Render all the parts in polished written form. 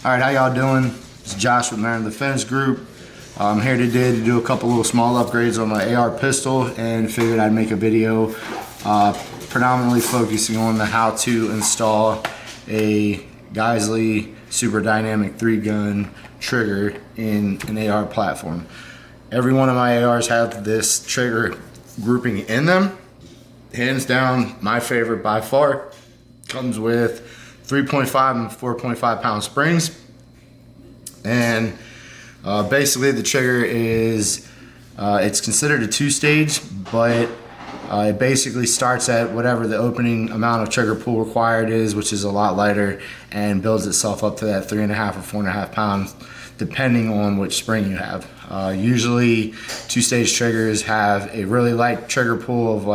All right, how y'all doing? It's Josh with Man of the Fence Group. I'm here today to do a couple little small upgrades on my AR pistol and figured I'd make a video predominantly focusing on the how to install a Geissele Super Dynamic 3-gun trigger in an AR platform. Every one of my ARs have this trigger grouping in them. Hands down, my favorite by far. Comes with 3.5 and 4.5 pound springs, and basically the trigger is it's considered a two-stage, but it basically starts at whatever the opening amount of trigger pull required is, which is a lot lighter, and builds itself up to that 3.5 or 4.5 pounds depending on which spring you have. Usually two-stage triggers have a really light trigger pull of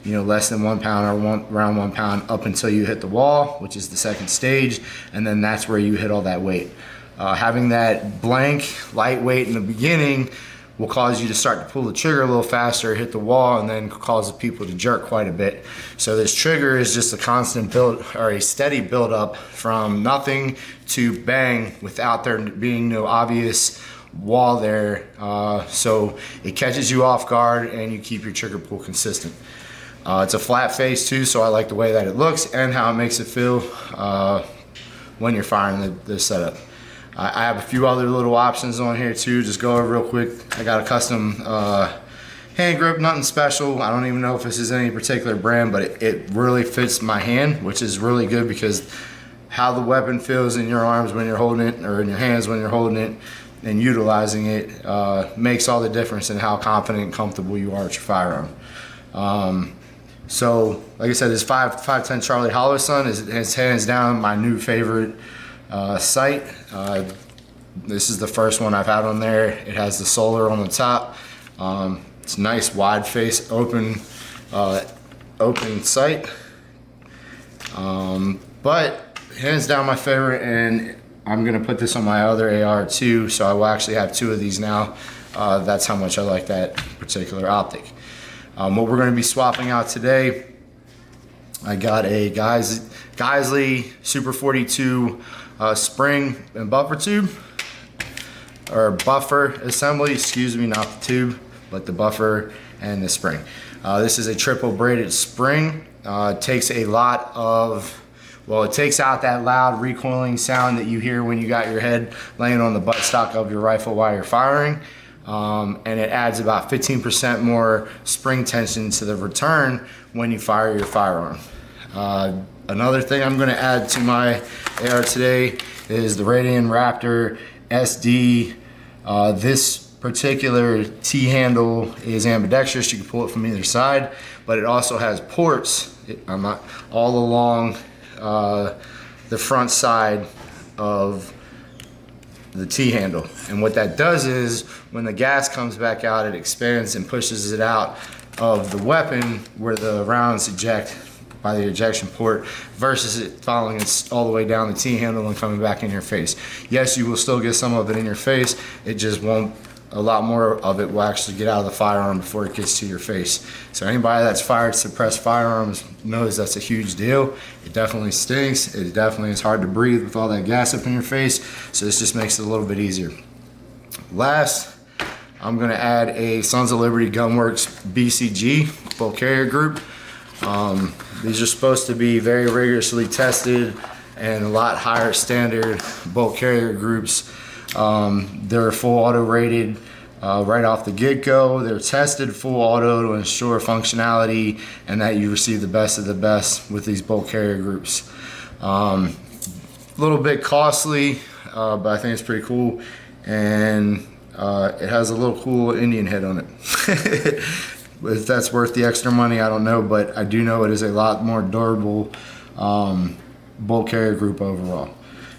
less than 1 pound or around 1 pound up until you hit the wall, which is the second stage, and then that's where you hit all that weight. Having that blank lightweight in the beginning will cause you to start to pull the trigger a little faster, hit the wall, and then cause the people to jerk quite a bit. So this trigger is just a constant build, or a steady build up from nothing to bang without there being no obvious wall there. So it catches you off guard and you keep your trigger pull consistent. It's a flat face too, so I like the way that it looks and how it makes it feel when you're firing the setup. I have a few other little options on here too. Just go over real quick. I got a custom hand grip, nothing special. I don't even know if this is any particular brand, but it really fits my hand, which is really good because how the weapon feels in your arms when you're holding it, or in your hands when you're holding it and utilizing it, makes all the difference in how confident and comfortable you are with your firearm. So, like I said, this 510 Charlie Hollow-Sun is hands down my new favorite sight. This is the first one I've had on there. It has the solar on the top. It's a nice wide face, open sight. But hands down my favorite, and I'm gonna put this on my other AR too, so I will actually have two of these now. That's how much I like that particular optic. What we're going to be swapping out today, I got a Geissele Super 42 spring and buffer tube, or buffer assembly, excuse me, not the tube, but the buffer and the spring. This is a triple braided spring. It takes a lot of, it takes out that loud recoiling sound that you hear when you got your head laying on the buttstock of your rifle while you're firing. And it adds about 15% more spring tension to the return when you fire your firearm. Another thing I'm going to add to my AR today is the Radian Raptor SD. This particular T-handle is ambidextrous. You can pull it from either side, but it also has ports all along the front side of the T-handle, and what that does is when the gas comes back out, it expands and pushes it out of the weapon where the rounds eject by the ejection port, versus it following it all the way down the T-handle and coming back in your face. Yes, you will still get some of it in your face, it just won't, a lot more of it will actually get out of the firearm before it gets to your face. So anybody that's fired suppressed firearms knows that's a huge deal. It definitely stinks. It definitely is hard to breathe with all that gas up in your face. So this just makes it a little bit easier. Last, I'm gonna add a Sons of Liberty Gunworks BCG, bolt carrier group. These are supposed to be very rigorously tested and a lot higher standard bolt carrier groups. They're full auto rated right off the get-go. They're tested full auto to ensure functionality and that you receive the best of the best with these bolt carrier groups. A little bit costly, but I think it's pretty cool, and it has a little cool Indian head on it. If that's worth the extra money, I don't know, but I do know it is a lot more durable bolt carrier group overall.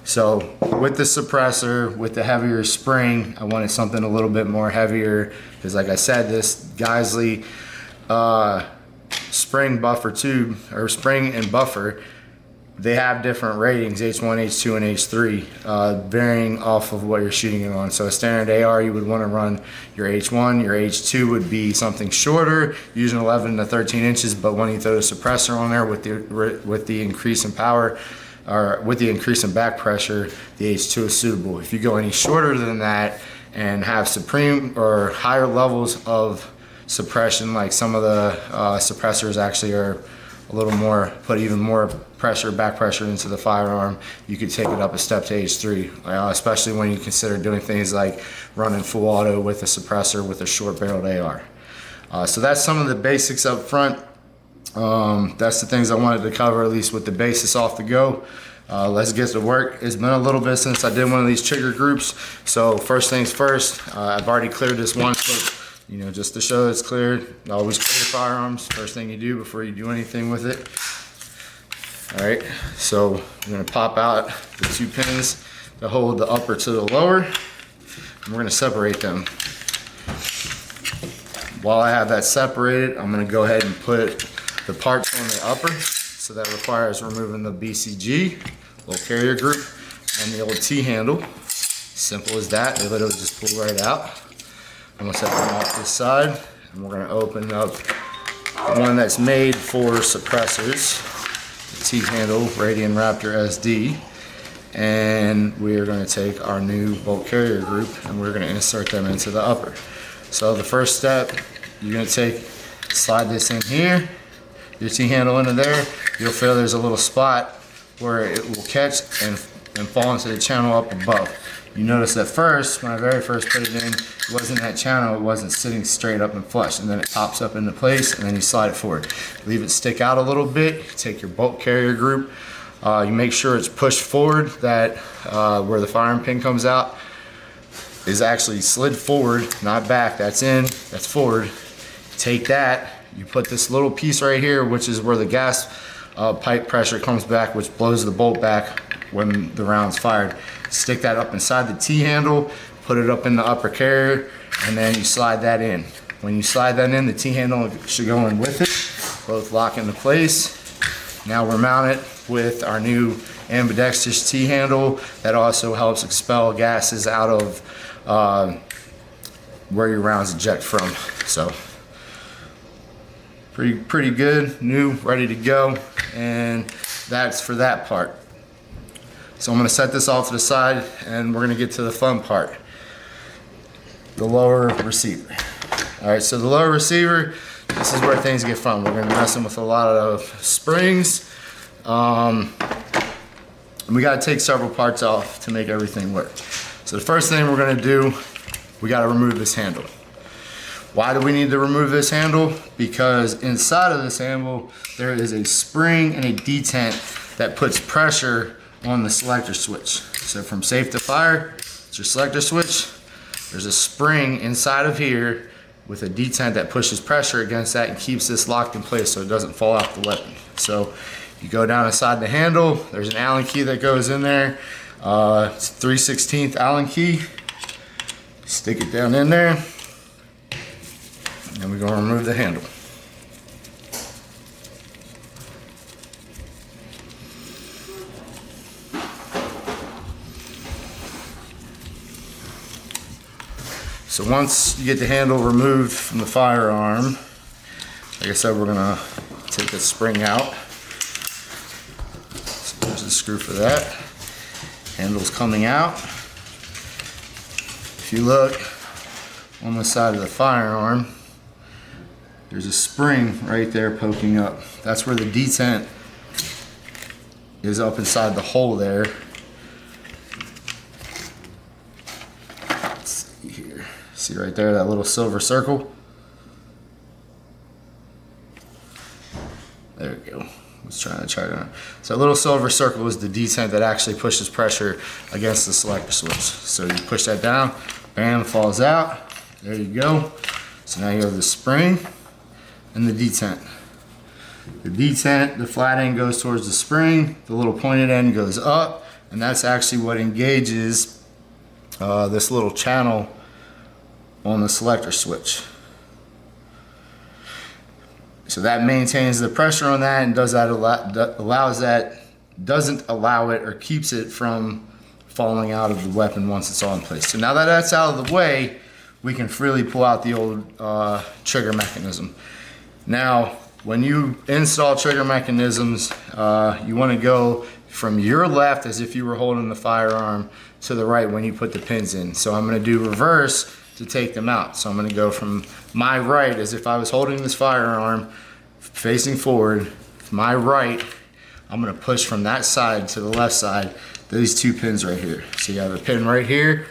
So with the suppressor, with the heavier spring, I wanted something a little bit more heavier because, like I said, this Geissele spring buffer tube, or spring and buffer, they have different ratings, H1, H2, and H3, varying off of what you're shooting it on. So a standard AR, you would want to run your H1, your H2 would be something shorter, using 11 to 13 inches, but when you throw a suppressor on there with the increase in power, or with the increase in back pressure, the H2 is suitable. If you go any shorter than that and have supreme or higher levels of suppression, like some of the suppressors actually are a little more, put even more pressure, back pressure into the firearm, you could take it up a step to H3, especially when you consider doing things like running full auto with a suppressor with a short barreled AR. So that's some of the basics up front. That's the things I wanted to cover, at least with the basis off the go. Let's get to work. It's been a little bit since I did one of these trigger groups. So first things first, I've already cleared this one, so, you know, just to show it's cleared. Always clear your firearms, first thing you do before you do anything with it. All right, so I'm gonna pop out the 2 pins that hold the upper to the lower, and we're gonna separate them. While I have that separated, I'm gonna go ahead and put the parts on the upper. So that requires removing the BCG, little carrier group, and the old T-handle. Simple as that, they literally just pull right out. I'm gonna set them off this side, and we're gonna open up the one that's made for suppressors, the T-handle Radian Raptor SD. And we are gonna take our new bolt carrier group and we're gonna insert them into the upper. So the first step, you're gonna slide this in here, your T-handle into there. You'll feel there's a little spot where it will catch and fall into the channel up above. You notice that first, when I very first put it in, it wasn't that channel, it wasn't sitting straight up and flush, and then it pops up into place and then you slide it forward. Leave it stick out a little bit, take your bolt carrier group, you make sure it's pushed forward, that where the firing pin comes out is actually slid forward, not back. That's in, that's forward. Take that, you put this little piece right here, which is where the gas pipe pressure comes back, which blows the bolt back when the round's fired. Stick that up inside the T-handle, put it up in the upper carrier, and then you slide that in. When you slide that in, the T-handle should go in with it, both lock into place. Now we're mounted with our new ambidextrous T-handle that also helps expel gases out of where your rounds eject from. So pretty good, new, ready to go, and that's for that part. So I'm gonna set this off to the side and we're gonna get to the fun part, the lower receiver. All right, so the lower receiver, this is where things get fun. We're gonna be messing with a lot of springs. We gotta take several parts off to make everything work. So the first thing we're gonna do, we gotta remove this handle. Why do we need to remove this handle? Because inside of this handle, there is a spring and a detent that puts pressure on the selector switch. So from safe to fire, it's your selector switch. There's a spring inside of here with a detent that pushes pressure against that and keeps this locked in place so it doesn't fall off the weapon. So you go down inside the handle, there's an Allen key that goes in there. It's a 3/16 Allen key. Stick it down in there. And we're going to remove the handle. So once you get the handle removed from the firearm, like I said, we're going to take the spring out. So there's the screw for that. Handle's coming out. If you look on the side of the firearm, there's a spring right there poking up. That's where the detent is, up inside the hole there. Let's see here. See right there, that little silver circle? There we go. I was trying to chart it out. So that little silver circle is the detent that actually pushes pressure against the selector switch. So you push that down, bam, falls out. There you go. So now you have the spring and the detent. The detent, the flat end goes towards the spring, the little pointed end goes up, and that's actually what engages this little channel on the selector switch. So that maintains the pressure on that and does that doesn't allow it or keeps it from falling out of the weapon once it's all in place. So now that that's out of the way, we can freely pull out the old trigger mechanism. Now, when you install trigger mechanisms, you want to go from your left as if you were holding the firearm to the right when you put the pins in. So I'm gonna do reverse to take them out. So I'm gonna go from my right as if I was holding this firearm facing forward, my right, I'm gonna push from that side to the left side, these two pins right here. So you have a pin right here,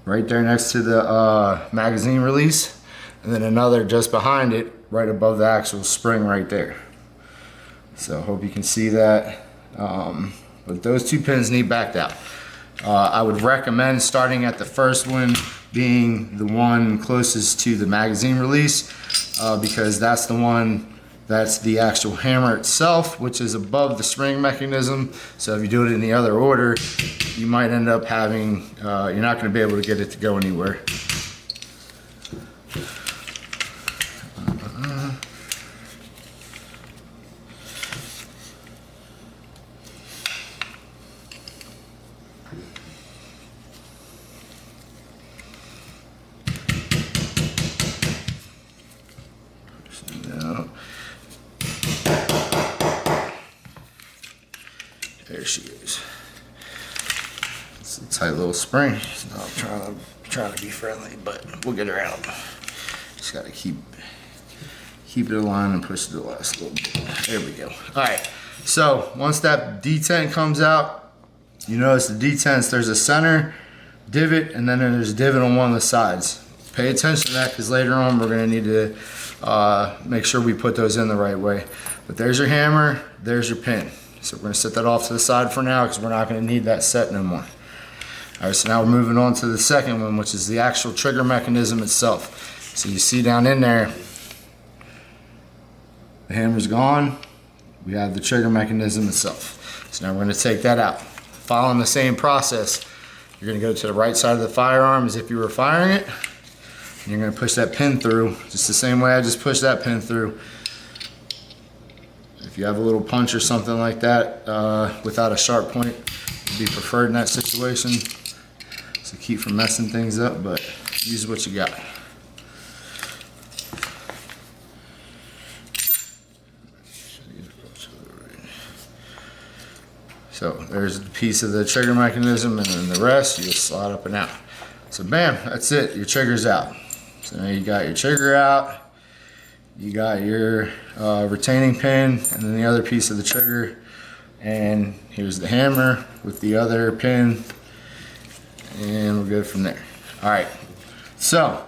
right there next to the magazine release, and then another just behind it, right above the actual spring right there. So I hope you can see that. But those two pins need backed out. I would recommend starting at the first one being the one closest to the magazine release, because that's the one that's the actual hammer itself, which is above the spring mechanism. So if you do it in the other order, you might end up having, you're not going to be able to get it to go anywhere. There she is. It's a tight little spring. So I'm trying to be friendly, but we'll get her out. Just gotta keep it aligned and push it to the last little bit. There we go. All right. So once that detent comes out, you notice the detents. There's a center divot, and then there's a divot on one of the sides. Pay attention to that, because later on we're gonna need to make sure we put those in the right way. But there's your hammer. There's your pin. So we're gonna set that off to the side for now, because we're not gonna need that set no more. All right, so now we're moving on to the second one, which is the actual trigger mechanism itself. So you see down in there, the hammer's gone. We have the trigger mechanism itself. So now we're gonna take that out. Following the same process, you're gonna go to the right side of the firearm as if you were firing it. And you're gonna push that pin through, just the same way I just pushed that pin through. If you have a little punch or something like that without a sharp point, it'd be preferred in that situation. So keep from messing things up, but use what you got. So there's a piece of the trigger mechanism, and then the rest you just slide up and out. So bam, that's it, your trigger's out. So now you got your trigger out. You got your retaining pin, and then the other piece of the trigger, and here's the hammer with the other pin, and we're good from there. All right, so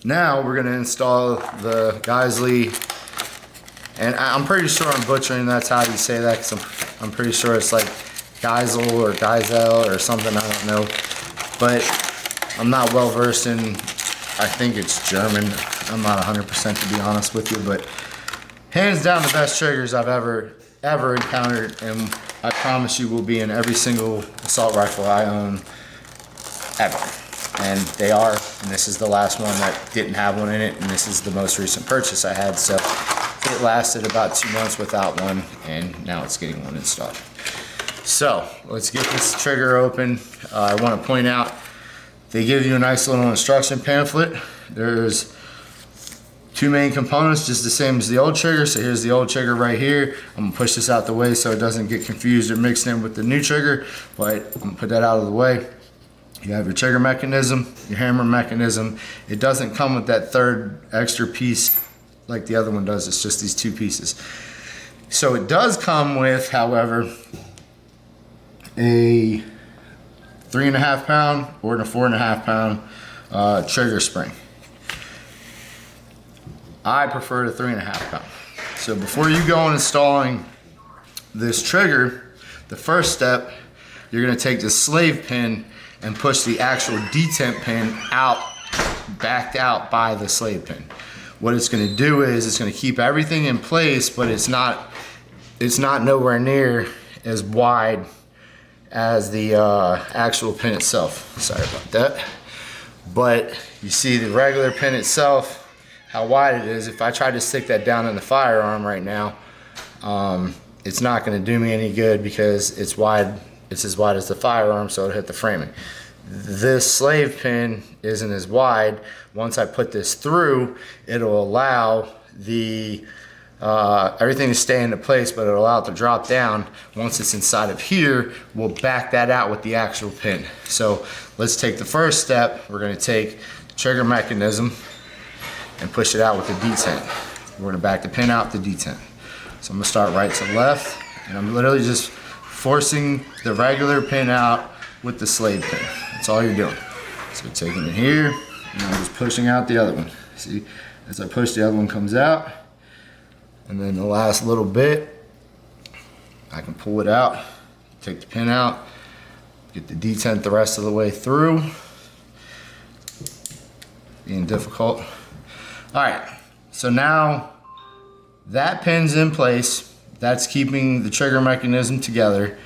now we're gonna install the Geissele, and I'm pretty sure I'm butchering that's how you say that, because I'm pretty sure it's like Geissele or Geissele or something, I don't know, but I'm not well versed in, I think it's German. I'm not 100% to be honest with you, but hands down the best triggers I've ever encountered, and I promise you will be in every single assault rifle I own ever. And they are, and this is the last one that didn't have one in it, and this is the most recent purchase I had, so it lasted about 2 months without one, and now it's getting one installed. So let's get this trigger open. I want to point out, they give you a nice little instruction pamphlet. There's 2 main components, just the same as the old trigger. So here's the old trigger right here. I'm gonna push this out the way so it doesn't get confused or mixed in with the new trigger, but I'm gonna put that out of the way. You have your trigger mechanism, your hammer mechanism. It doesn't come with that third extra piece like the other one does. It's just these 2 pieces. So it does come with, however, a 3.5 pound or a 4.5 pound trigger spring. I prefer the 3.5 pound. So before you go on installing this trigger, the first step, you're gonna take the slave pin and push the actual detent pin out, backed out by the slave pin. What it's gonna do is it's gonna keep everything in place, but it's not nowhere near as wide as the actual pin itself. Sorry about that. But you see the regular pin itself, how wide it is. If I try to stick that down in the firearm right now, it's not gonna do me any good because it's wide. It's as wide as the firearm, so it'll hit the framing. This slave pin isn't as wide. Once I put this through, it'll allow the everything to stay into place, but it'll allow it to drop down. Once it's inside of here, we'll back that out with the actual pin. So let's take the first step. We're gonna take the trigger mechanism and push it out with the detent. We're gonna back the pin out the detent. So I'm gonna start right to left, and I'm literally just forcing the regular pin out with the slave pin. That's all you're doing. So taking it here, and I'm just pushing out the other one. See, as I push, the other one comes out. And then the last little bit, I can pull it out, take the pin out, get the detent the rest of the way through. Being difficult. All right, so now that pin's in place. That's keeping the trigger mechanism together.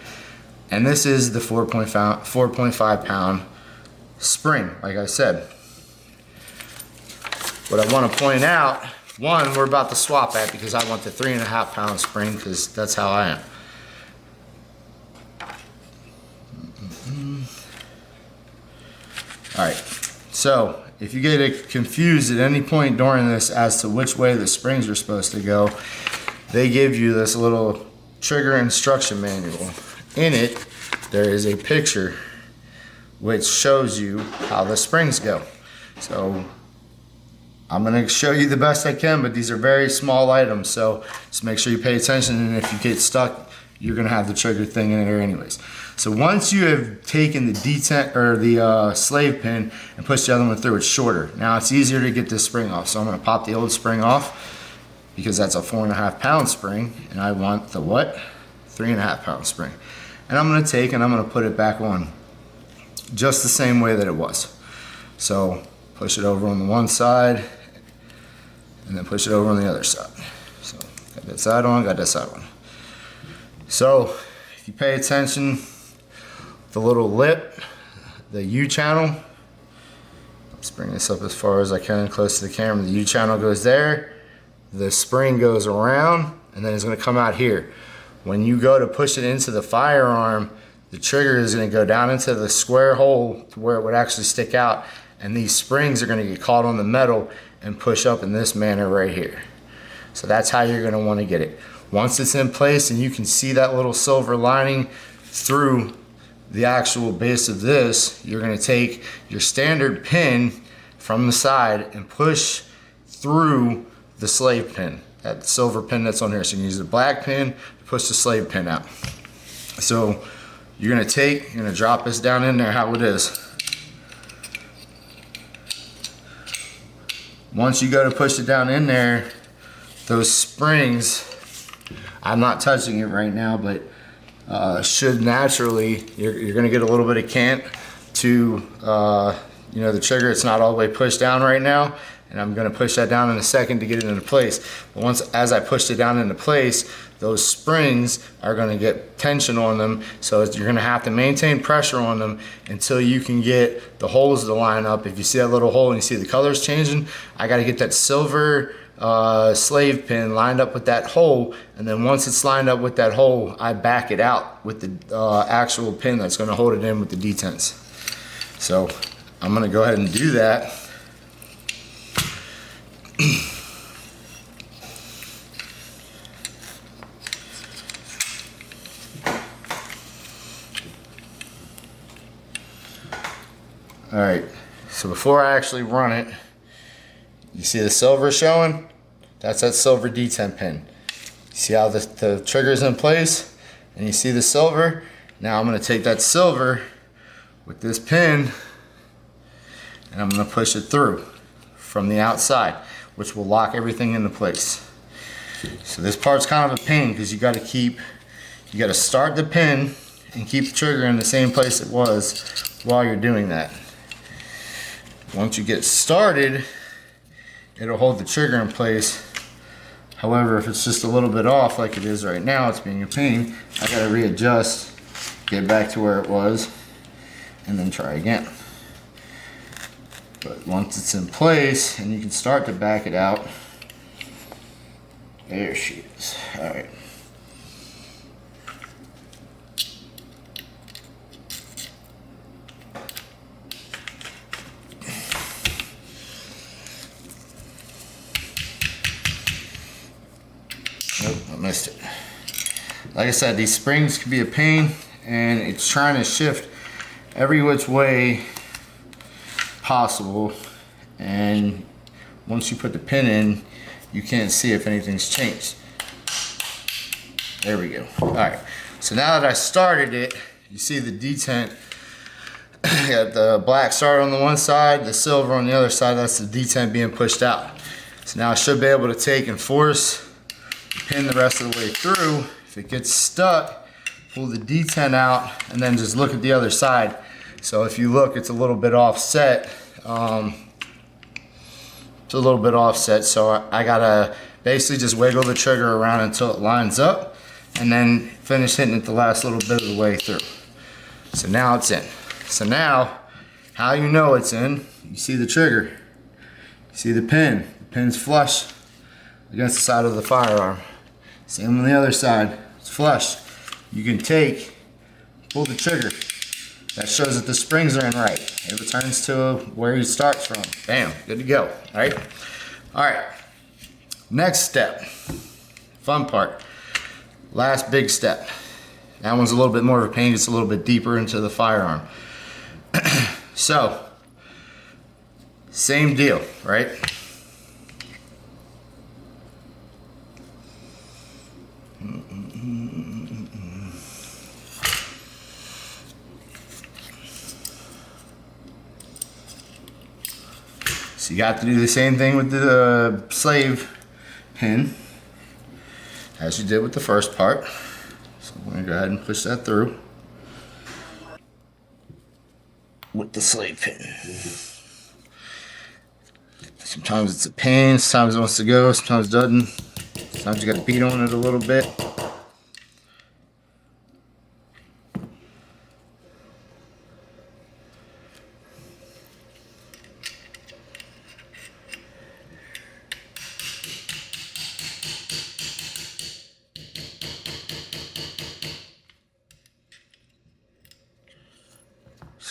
And this is the 4.5 pound spring, like I said. What I want to point out, one, we're about to swap at because I want the 3.5 pound spring because that's how I am. All right, so if you get confused at any point during this as to which way the springs are supposed to go, they give you this little trigger instruction manual. In it, there is a picture which shows you how the springs go. So I'm gonna show you the best I can, but these are very small items, so just make sure you pay attention, and if you get stuck, you're gonna have the trigger thing in there anyways. So once you have taken the detent or the slave pin and pushed the other one through, it's shorter. Now it's easier to get this spring off, so I'm gonna pop the old spring off because that's a 4.5 pound spring, and I want the what? 3.5 pound spring. And I'm gonna take and I'm gonna put it back on just the same way that it was. So push it over on the one side, and then push it over on the other side. So got that side on, got that side on. So if you pay attention, the little lip, the U channel, let's bring this up as far as I can close to the camera. The U channel goes there, the spring goes around, and then it's gonna come out here. When you go to push it into the firearm, the trigger is gonna go down into the square hole to where it would actually stick out, and these springs are gonna get caught on the metal and push up in this manner right here. So that's how you're gonna wanna get it. Once it's in place and you can see that little silver lining through the actual base of this, you're gonna take your standard pin from the side and push through the slave pin, that silver pin that's on here. So you can use the black pin to push the slave pin out. So you're gonna drop this down in there how it is. Once you go to push it down in there, those springs, I'm not touching it right now, but should naturally, you're gonna get a little bit of cant to the trigger. It's not all the way pushed down right now, and I'm gonna push that down in a second to get it into place. But as I pushed it down into place, those springs are gonna get tension on them, so you're gonna have to maintain pressure on them until you can get the holes to line up. If you see that little hole and you see the colors changing, I gotta get that silver slave pin lined up with that hole, and then once it's lined up with that hole, I back it out with the actual pin that's gonna hold it in with the detents. So I'm gonna go ahead and do that. All right, so before I actually run it, you see the silver showing? That's that silver detent pin. You see how the trigger's in place? And you see the silver? Now I'm gonna take that silver with this pin and I'm gonna push it through from the outside, which will lock everything into place. So this part's kind of a pain because you gotta start the pin and keep the trigger in the same place it was while you're doing that. Once you get started, it'll hold the trigger in place. However, if it's just a little bit off like it is right now, it's being a pain. I gotta readjust, get back to where it was, and then try again. But once it's in place and you can start to back it out, there she is. All right. like I said, these springs can be a pain, and it's trying to shift every which way possible, and once you put the pin in, you can't see if anything's changed. There we go. All right, so now that I started it, you see the detent. Got the black start on the one side, the silver on the other side. That's the detent being pushed out. So now I should be able to take and force the pin the rest of the way through. If it gets stuck, pull the detent out and then just look at the other side. So if you look, it's a little bit offset. It's a little bit offset, so I gotta basically just wiggle the trigger around until it lines up and then finish hitting it the last little bit of the way through. So now it's in. So now, how you know it's in, you see the trigger, you see the pin. The pin's flush against the side of the firearm. Same on the other side, it's flush. You can pull the trigger. That shows that the springs are in right. It returns to where he starts from. Bam, good to go, all right? All right, next step, fun part, last big step. That one's a little bit more of a pain, it's a little bit deeper into the firearm. So, same deal, right? So you got to do the same thing with the slave pin as you did with the first part. So I'm going to go ahead and push that through with the slave pin. Sometimes it's a pain, sometimes it wants to go, sometimes it doesn't. Sometimes you got to beat on it a little bit.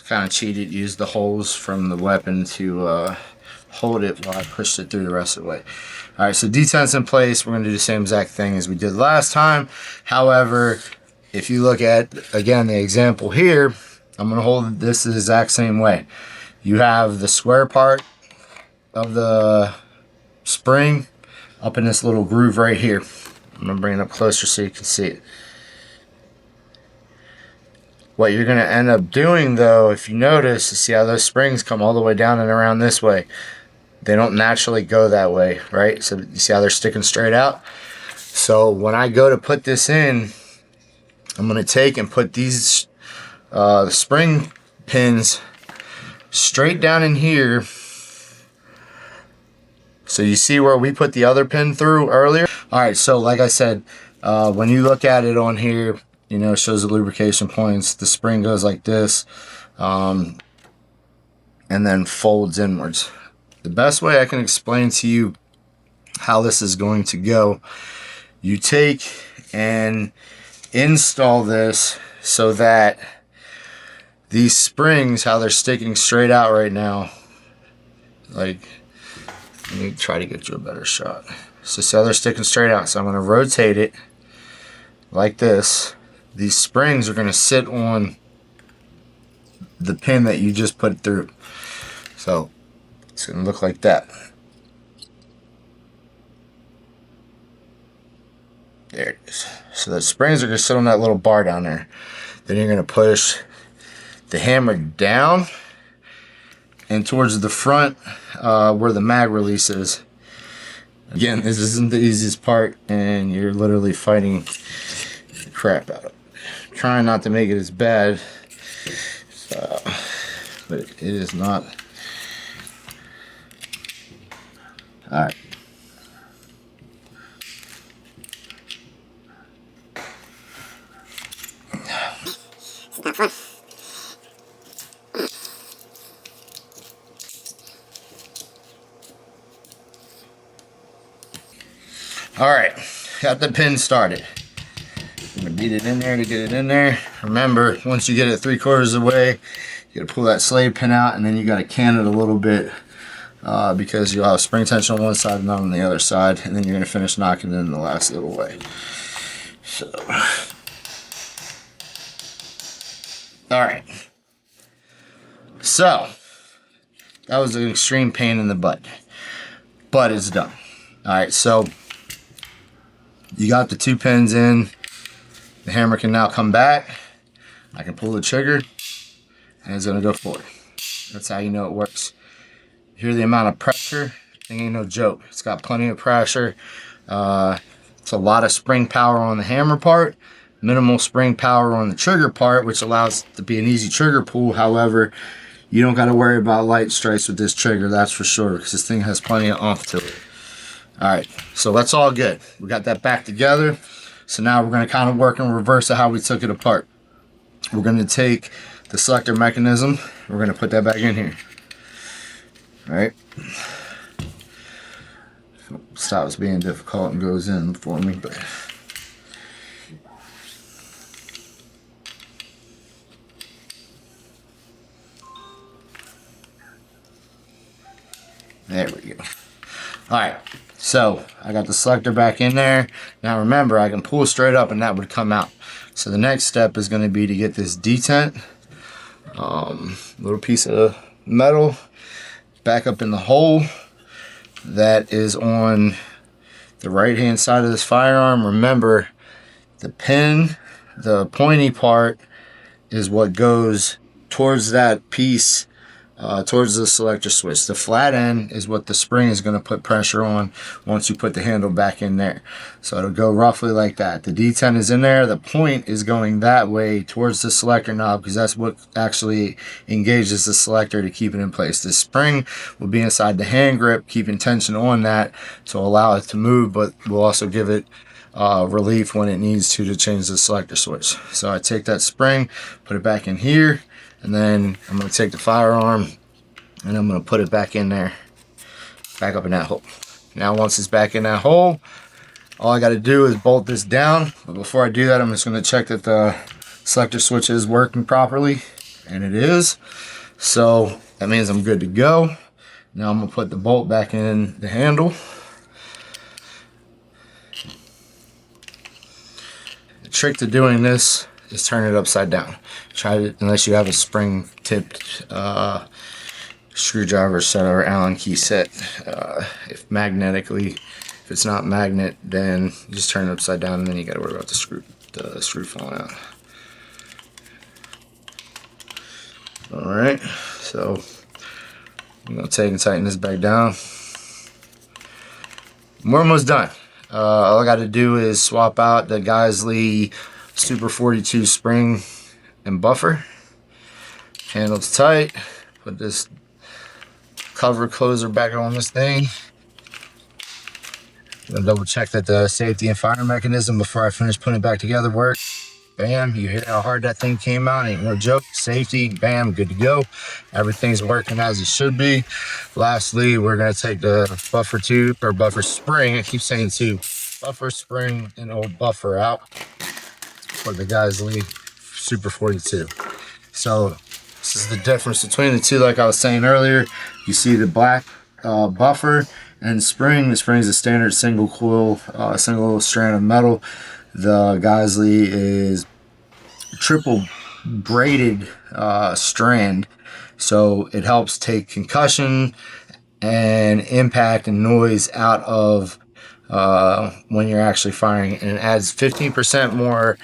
Kind of cheated, used the holes from the weapon to hold it while I pushed it through the rest of the way. Alright, so detent's in place. We're going to do the same exact thing as we did last time. However, if you look at, again, the example here, I'm going to hold this the exact same way. You have the square part of the spring up in this little groove right here. I'm going to bring it up closer so you can see it. What you're going to end up doing, though, if you notice, is see how those springs come all the way down and around this way. They don't naturally go that way, right? So you see how they're sticking straight out? So when I go to put this in, I'm going to take and put these spring pins straight down in here. So you see where we put the other pin through earlier? Alright, so like I said, when you look at it on here, you know, it shows the lubrication points. The spring goes like this, and then folds inwards. The best way I can explain to you how this is going to go, you take and install this so that these springs, how they're sticking straight out right now, like, let me try to get you a better shot. So see how they're sticking straight out. So I'm going to rotate it like this. These springs are going to sit on the pin that you just put through. So it's going to look like that. There it is. So the springs are going to sit on that little bar down there. Then you're going to push the hammer down and towards the front where the mag release is. Again, this isn't the easiest part, and you're literally fighting the crap out of it. Trying not to make it as bad, but it is not. All right. All right, got the pin started. I'm gonna beat it in there to get it in there. Remember, once you get it 3/4 of the way, you gotta pull that slave pin out, and then you gotta can it a little bit because you'll have spring tension on one side and not on the other side, and then you're gonna finish knocking it in the last little way. So All right. So that was an extreme pain in the butt, but it's done. All right, so you got the 2 pins in. The hammer can now come back. I can pull the trigger, and it's gonna go forward. That's how you know it works. Hear the amount of pressure? Thing ain't no joke. It's got plenty of pressure. It's a lot of spring power on the hammer part, minimal spring power on the trigger part, which allows it to be an easy trigger pull. However, you don't got to worry about light strikes with this trigger, that's for sure, because this thing has plenty of oomph to it. All right, so that's all good. We got that back together. So now we're going to kind of work in reverse of how we took it apart. We're going to take the selector mechanism. We're going to put that back in here. All right. Stops being difficult and goes in for me, but there we go. All right, so I got the selector back in there. Now remember, I can pull straight up and that would come out. So the next step is going to be to get this detent, little piece of metal, back up in the hole that is on the right hand side of this firearm. Remember, the pin, the pointy part, is what goes towards that piece, towards the selector switch. The flat end is what the spring is going to put pressure on once you put the handle back in there. So it'll go roughly like that. The detent is in there. The point is going that way towards the selector knob, because that's what actually engages the selector to keep it in place. The spring will be inside the hand grip, keeping tension on that to allow it to move, but will also give it relief when it needs to change the selector switch. So I take that spring, put it back in here, and then I'm going to take the firearm and I'm going to put it back in there, back up in that hole. Now once it's back in that hole, all I got to do is bolt this down. But before I do that, I'm just going to check that the selector switch is working properly, and it is. So that means I'm good to go. Now I'm going to put the bolt back in the handle. The trick to doing this is turn it upside down. Try it unless you have a spring tipped screwdriver set or Allen key set. If it's not magnet, then you just turn it upside down, and then you got to worry about the screw falling out. All right, so I'm gonna take and tighten this back down. We're almost done. All I got to do is swap out the Geissele Super 42 spring and buffer. Handle's tight. Put this cover closer back on this thing. I'm gonna double check that the safety and fire mechanism before I finish putting it back together works. Bam, you hear how hard that thing came out, ain't no joke. Safety, bam, good to go. Everything's working as it should be. Lastly, we're gonna take the buffer tube, or buffer spring, I keep saying tube, buffer spring and old buffer out for the Geissele Super 42. So this is the difference between the two. Like I was saying earlier, you see the black buffer and spring. The spring is a standard single coil, single strand of metal. The Geissele is triple braided strand, so it helps take concussion and impact and noise out of when you're actually firing, and it adds 15% more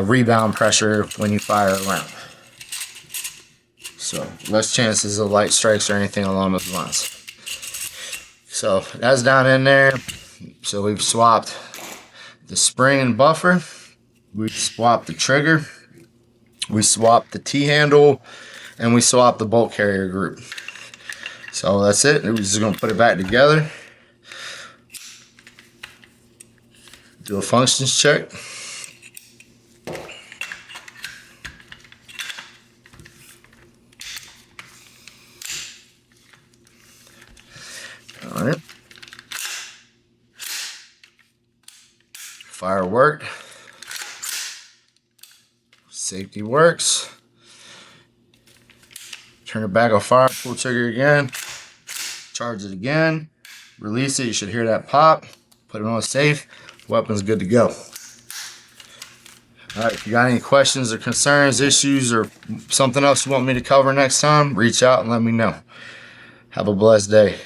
rebound pressure when you fire around. So less chances of light strikes or anything along those lines. So that's down in there. So we've swapped the spring and buffer, we swapped the trigger, we swapped the T-handle, and we swapped the bolt carrier group. So that's it. We're just going to put it back together. Do a functions check. All right. Fire worked. Safety works. Turn it back on fire, pull trigger again. Charge it again. Release it. You should hear that pop. Put it on safe. Weapon's good to go. All right, if you got any questions or concerns, issues, or something else you want me to cover next time, reach out and let me know. Have a blessed day.